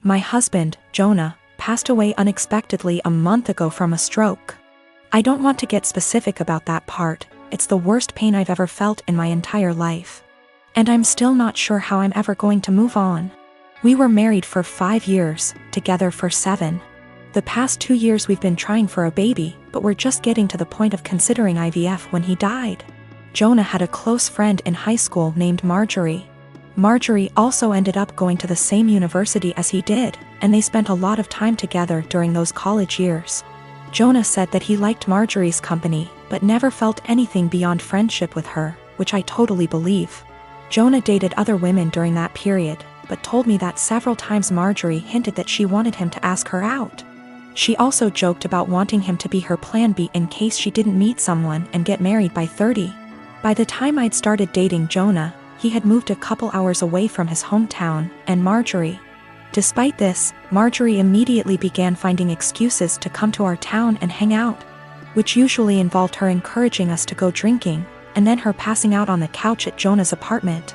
My husband, Jonah, passed away unexpectedly a month ago from a stroke. I don't want to get specific about that part, it's the worst pain I've ever felt in my entire life. And I'm still not sure how I'm ever going to move on. We were married for 5 years, together for 7. The past 2 years we've been trying for a baby, but we're just getting to the point of considering IVF when he died. Jonah had a close friend in high school named Marjorie. Marjorie also ended up going to the same university as he did, and they spent a lot of time together during those college years. Jonah said that he liked Marjorie's company, but never felt anything beyond friendship with her, which I totally believe. Jonah dated other women during that period, but told me that several times Marjorie hinted that she wanted him to ask her out. She also joked about wanting him to be her plan B in case she didn't meet someone and get married by 30. By the time I'd started dating Jonah, he had moved a couple hours away from his hometown, and Marjorie. Despite this, Marjorie immediately began finding excuses to come to our town and hang out, which usually involved her encouraging us to go drinking, and then her passing out on the couch at Jonah's apartment.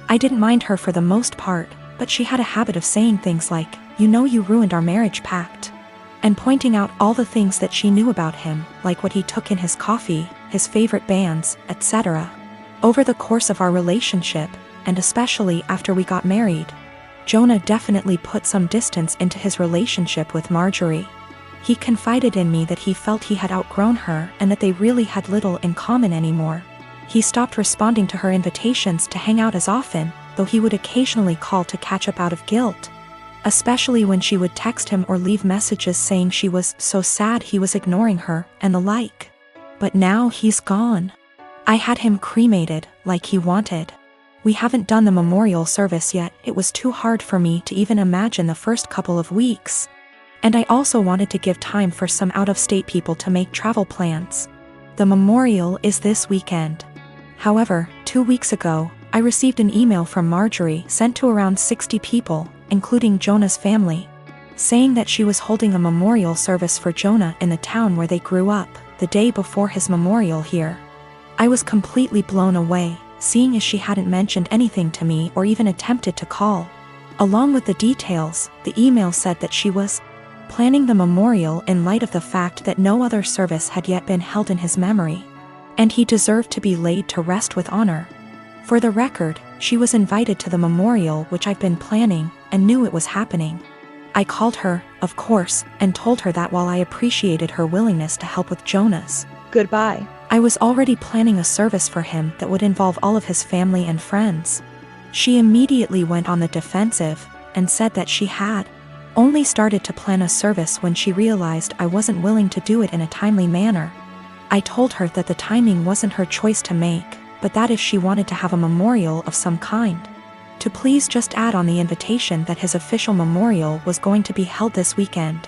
I didn't mind her for the most part, but she had a habit of saying things like, "You know you ruined our marriage pact," and pointing out all the things that she knew about him, like what he took in his coffee, his favorite bands, etc. Over the course of our relationship, and especially after we got married, Jonah definitely put some distance into his relationship with Marjorie. He confided in me that he felt he had outgrown her and that they really had little in common anymore. He stopped responding to her invitations to hang out as often, though he would occasionally call to catch up out of guilt, especially when she would text him or leave messages saying she was so sad he was ignoring her and the like. But now he's gone. I had him cremated, like he wanted. We haven't done the memorial service yet, it was too hard for me to even imagine the first couple of weeks. And I also wanted to give time for some out-of-state people to make travel plans. The memorial is this weekend. However, 2 weeks ago, I received an email from Marjorie sent to around 60 people, including Jonah's family, saying that she was holding a memorial service for Jonah in the town where they grew up, the day before his memorial here. I was completely blown away, seeing as she hadn't mentioned anything to me or even attempted to call. Along with the details, the email said that she was planning the memorial in light of the fact that no other service had yet been held in his memory, and he deserved to be laid to rest with honor. For the record, she was invited to the memorial which I've been planning and knew it was happening. I called her, of course, and told her that while I appreciated her willingness to help with Jonah's goodbye, I was already planning a service for him that would involve all of his family and friends. She immediately went on the defensive and said that she had only started to plan a service when she realized I wasn't willing to do it in a timely manner. I told her that the timing wasn't her choice to make, but that if she wanted to have a memorial of some kind, to please just add on the invitation that his official memorial was going to be held this weekend.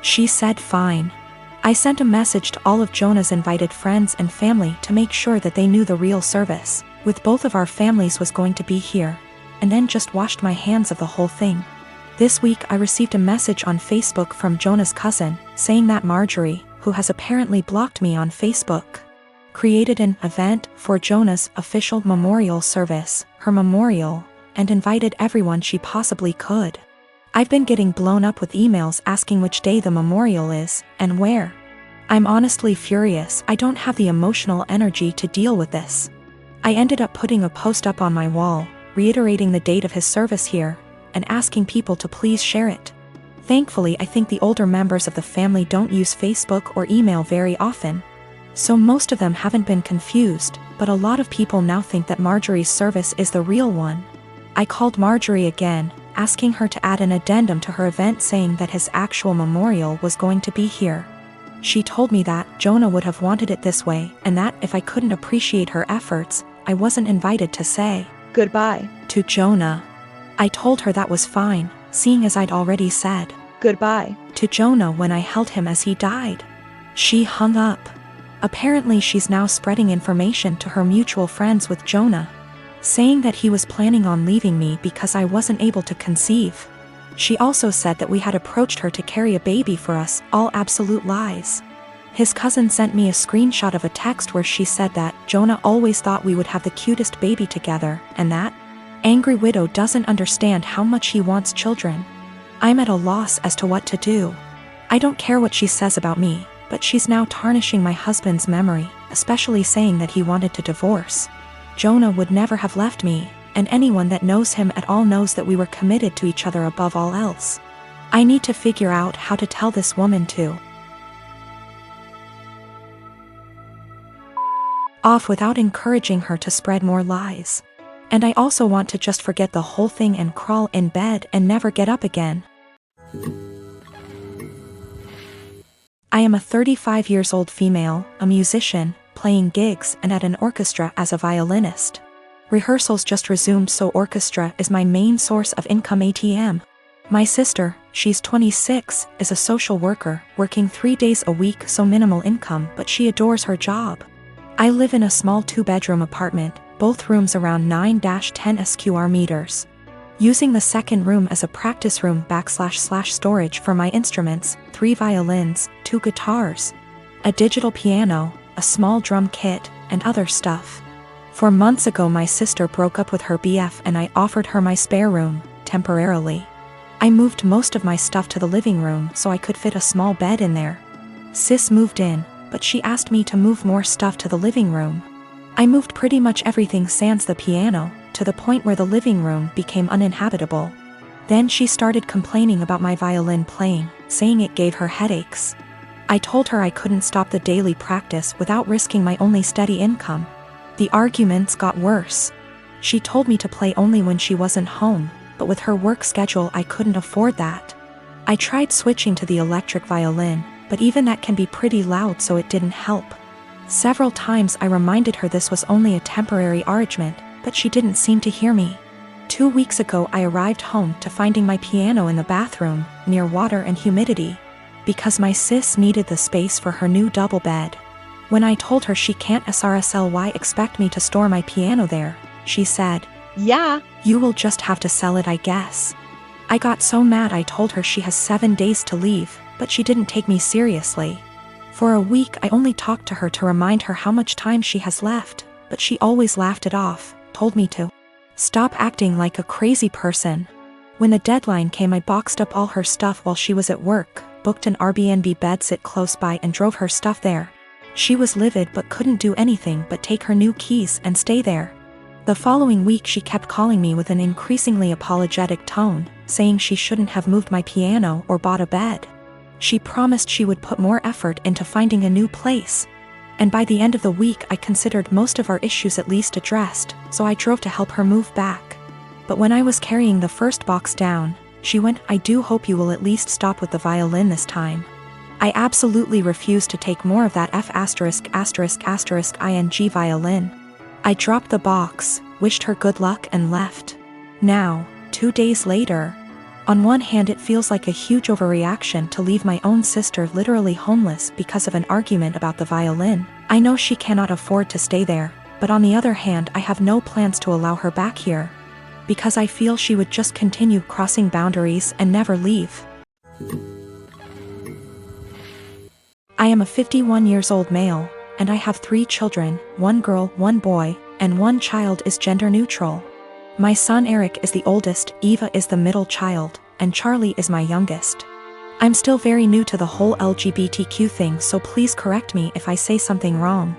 She said fine. I sent a message to all of Jonah's invited friends and family to make sure that they knew the real service, with both of our families, was going to be here, and then just washed my hands of the whole thing. This week I received a message on Facebook from Jonah's cousin, saying that Marjorie, who has apparently blocked me on Facebook, created an event for Jonah's official memorial service, her memorial, and invited everyone she possibly could. I've been getting blown up with emails asking which day the memorial is, and where. I'm honestly furious. I don't have the emotional energy to deal with this. I ended up putting a post up on my wall, reiterating the date of his service here, and asking people to please share it. Thankfully, I think the older members of the family don't use Facebook or email very often, so most of them haven't been confused, but a lot of people now think that Marjorie's service is the real one. I called Marjorie again, asking her to add an addendum to her event saying that his actual memorial was going to be here. She told me that Jonah would have wanted it this way, and that if I couldn't appreciate her efforts, I wasn't invited to say goodbye to Jonah. I told her that was fine, seeing as I'd already said goodbye to Jonah when I held him as he died. She hung up. Apparently she's now spreading information to her mutual friends with Jonah, saying that he was planning on leaving me because I wasn't able to conceive. She also said that we had approached her to carry a baby for us, all absolute lies. His cousin sent me a screenshot of a text where she said that Jonah always thought we would have the cutest baby together, and that angry widow doesn't understand how much he wants children. I'm at a loss as to what to do. I don't care what she says about me, but she's now tarnishing my husband's memory, especially saying that he wanted to divorce. Jonah would never have left me, and anyone that knows him at all knows that we were committed to each other above all else. I need to figure out how to tell this woman to off without encouraging her to spread more lies. And I also want to just forget the whole thing and crawl in bed and never get up again. I am a 35 years old female, a musician, playing gigs and at an orchestra as a violinist. Rehearsals just resumed, so orchestra is my main source of income ATM. My sister, she's 26, is a social worker, working 3 days a week, so minimal income, but she adores her job. I live in a small 2-bedroom apartment, both rooms around 9-10 square meters. Using the second room as a practice room / storage for my instruments, 3 violins, 2 guitars, a digital piano, a small drum kit, and other stuff. 4 months ago my sister broke up with her BF and I offered her my spare room, temporarily. I moved most of my stuff to the living room so I could fit a small bed in there. Sis moved in, but she asked me to move more stuff to the living room. I moved pretty much everything sans the piano, to the point where the living room became uninhabitable. Then she started complaining about my violin playing, saying it gave her headaches. I told her I couldn't stop the daily practice without risking my only steady income. The arguments got worse. She told me to play only when she wasn't home, but with her work schedule I couldn't afford that. I tried switching to the electric violin, but even that can be pretty loud, so it didn't help. Several times I reminded her this was only a temporary arrangement, but she didn't seem to hear me. 2 weeks ago I arrived home to finding my piano in the bathroom, near water and humidity, because my sis needed the space for her new double bed. When I told her she can't SRSLY expect me to store my piano there, she said, "Yeah, you will just have to sell it, I guess." I got so mad I told her she has 7 days to leave, but she didn't take me seriously. For a week I only talked to her to remind her how much time she has left, but she always laughed it off, told me to stop acting like a crazy person. When the deadline came I boxed up all her stuff while she was at work, booked an Airbnb bedsit close by and drove her stuff there. She was livid but couldn't do anything but take her new keys and stay there. The following week she kept calling me with an increasingly apologetic tone, saying she shouldn't have moved my piano or bought a bed. She promised she would put more effort into finding a new place. And by the end of the week I considered most of our issues at least addressed, so I drove to help her move back. But when I was carrying the first box down, she went, "I do hope you will at least stop with the violin this time." I absolutely refused to take more of that *****ing violin. I dropped the box, wished her good luck and left. Now, 2 days later, on one hand it feels like a huge overreaction to leave my own sister literally homeless because of an argument about the violin. I know she cannot afford to stay there, but on the other hand I have no plans to allow her back here, because I feel she would just continue crossing boundaries and never leave. I am a 51 years old male, and I have 3 children, 1 girl, 1 boy, and 1 child is gender neutral. My son Eric is the oldest, Eva is the middle child, and Charlie is my youngest. I'm still very new to the whole LGBTQ thing, so please correct me if I say something wrong.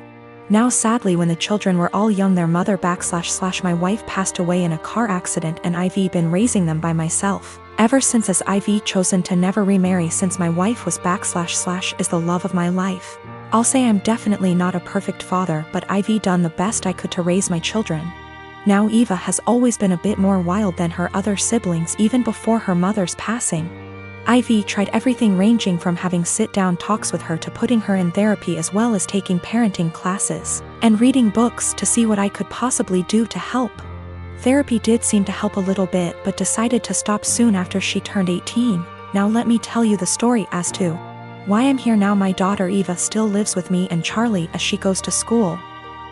Now sadly when the children were all young their mother / my wife passed away in a car accident and I've been raising them by myself. Ever since as I've chosen to never remarry since my wife was / is the love of my life. I'll say I'm definitely not a perfect father, but I've done the best I could to raise my children. Now Eva has always been a bit more wild than her other siblings even before her mother's passing. Ivy tried everything ranging from having sit-down talks with her to putting her in therapy as well as taking parenting classes and reading books to see what I could possibly do to help. Therapy did seem to help a little bit but decided to stop soon after she turned 18. Now let me tell you the story as to why I'm here now. My daughter Eva still lives with me and Charlie as she goes to school,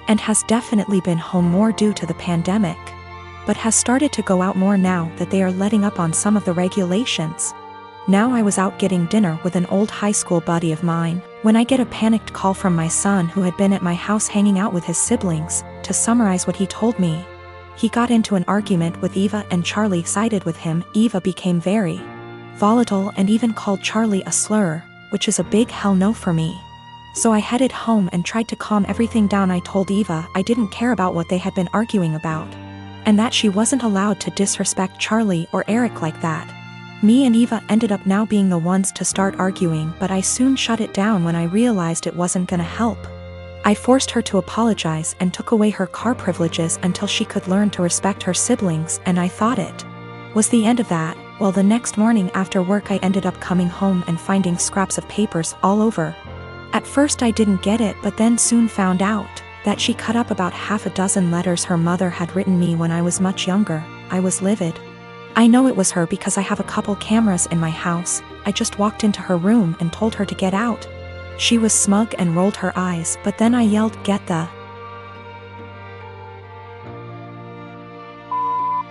and has definitely been home more due to the pandemic, but has started to go out more now that they are letting up on some of the regulations. Now I was out getting dinner with an old high school buddy of mine, when I get a panicked call from my son who had been at my house hanging out with his siblings. To summarize what he told me, he got into an argument with Eva and Charlie sided with him. Eva became very volatile, and even called Charlie a slur, which is a big hell no for me. So I headed home and tried to calm everything down. I told Eva I didn't care about what they had been arguing about, and that she wasn't allowed to disrespect Charlie or Eric like that. Me and Eva ended up now being the ones to start arguing, but I soon shut it down when I realized it wasn't gonna help. I forced her to apologize and took away her car privileges until she could learn to respect her siblings, and I thought it was the end of that. Well, the next morning after work I ended up coming home and finding scraps of papers all over. At first I didn't get it, but then soon found out that she cut up about half a dozen letters her mother had written me when I was much younger. I was livid. I know it was her because I have a couple cameras in my house. I just walked into her room and told her to get out. She was smug and rolled her eyes, but then I yelled, "Get the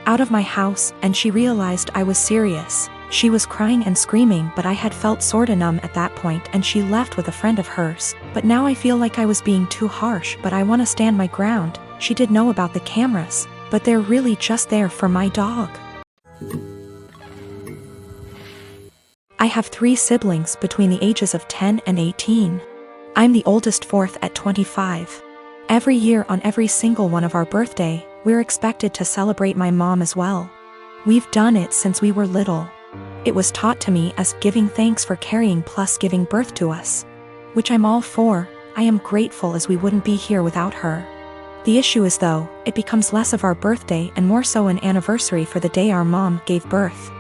out of my house," and she realized I was serious. She was crying and screaming, but I had felt sorta numb at that point, and she left with a friend of hers. But now I feel like I was being too harsh, but I want to stand my ground. She did know about the cameras, but they're really just there for my dog. I have 3 siblings between the ages of 10 and 18. I'm the oldest, fourth at 25. Every year on every single one of our birthday, we're expected to celebrate my mom as well. We've done it since we were little. It was taught to me as giving thanks for carrying plus giving birth to us, which I'm all for. I am grateful as we wouldn't be here without her. The issue is though, it becomes less of our birthday and more so an anniversary for the day our mom gave birth.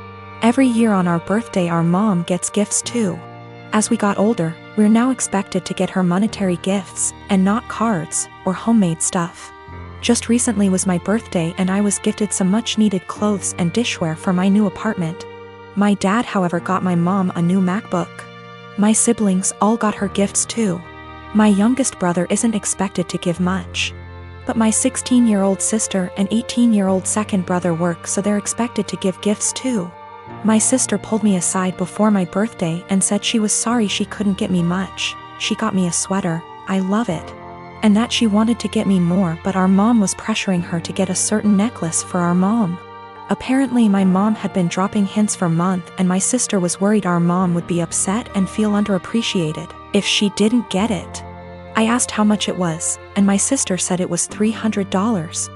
Every year on our birthday our mom gets gifts too. As we got older, we're now expected to get her monetary gifts, and not cards or homemade stuff. Just recently was my birthday and I was gifted some much needed clothes and dishware for my new apartment. My dad, however, got my mom a new MacBook. My siblings all got her gifts too. My youngest brother isn't expected to give much, but my 16-year-old sister and 18-year-old second brother work, so they're expected to give gifts too. My sister pulled me aside before my birthday and said she was sorry she couldn't get me much. She got me a sweater, I love it, and that she wanted to get me more, but our mom was pressuring her to get a certain necklace for our mom. Apparently my mom had been dropping hints for months, and my sister was worried our mom would be upset and feel underappreciated if she didn't get it. I asked how much it was, and my sister said it was $300.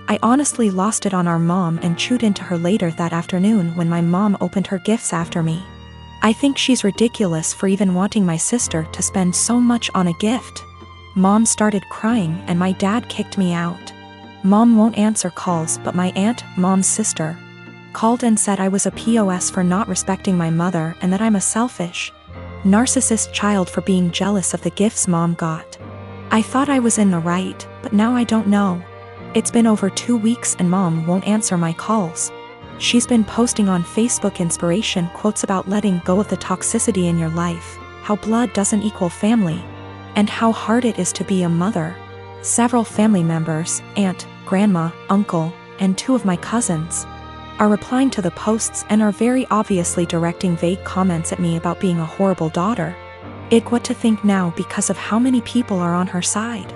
I honestly lost it on our mom and chewed into her later that afternoon when my mom opened her gifts after me. I think she's ridiculous for even wanting my sister to spend so much on a gift. Mom started crying and my dad kicked me out. Mom won't answer calls, but my aunt, mom's sister, called and said I was a POS for not respecting my mother and that I'm a selfish, narcissist child for being jealous of the gifts mom got. I thought I was in the right, but now I don't know. It's been over 2 weeks and mom won't answer my calls. She's been posting on Facebook inspiration quotes about letting go of the toxicity in your life, how blood doesn't equal family, and how hard it is to be a mother. Several family members, aunt, grandma, uncle, and 2 of my cousins, are replying to the posts and are very obviously directing vague comments at me about being a horrible daughter. What to think now because of how many people are on her side.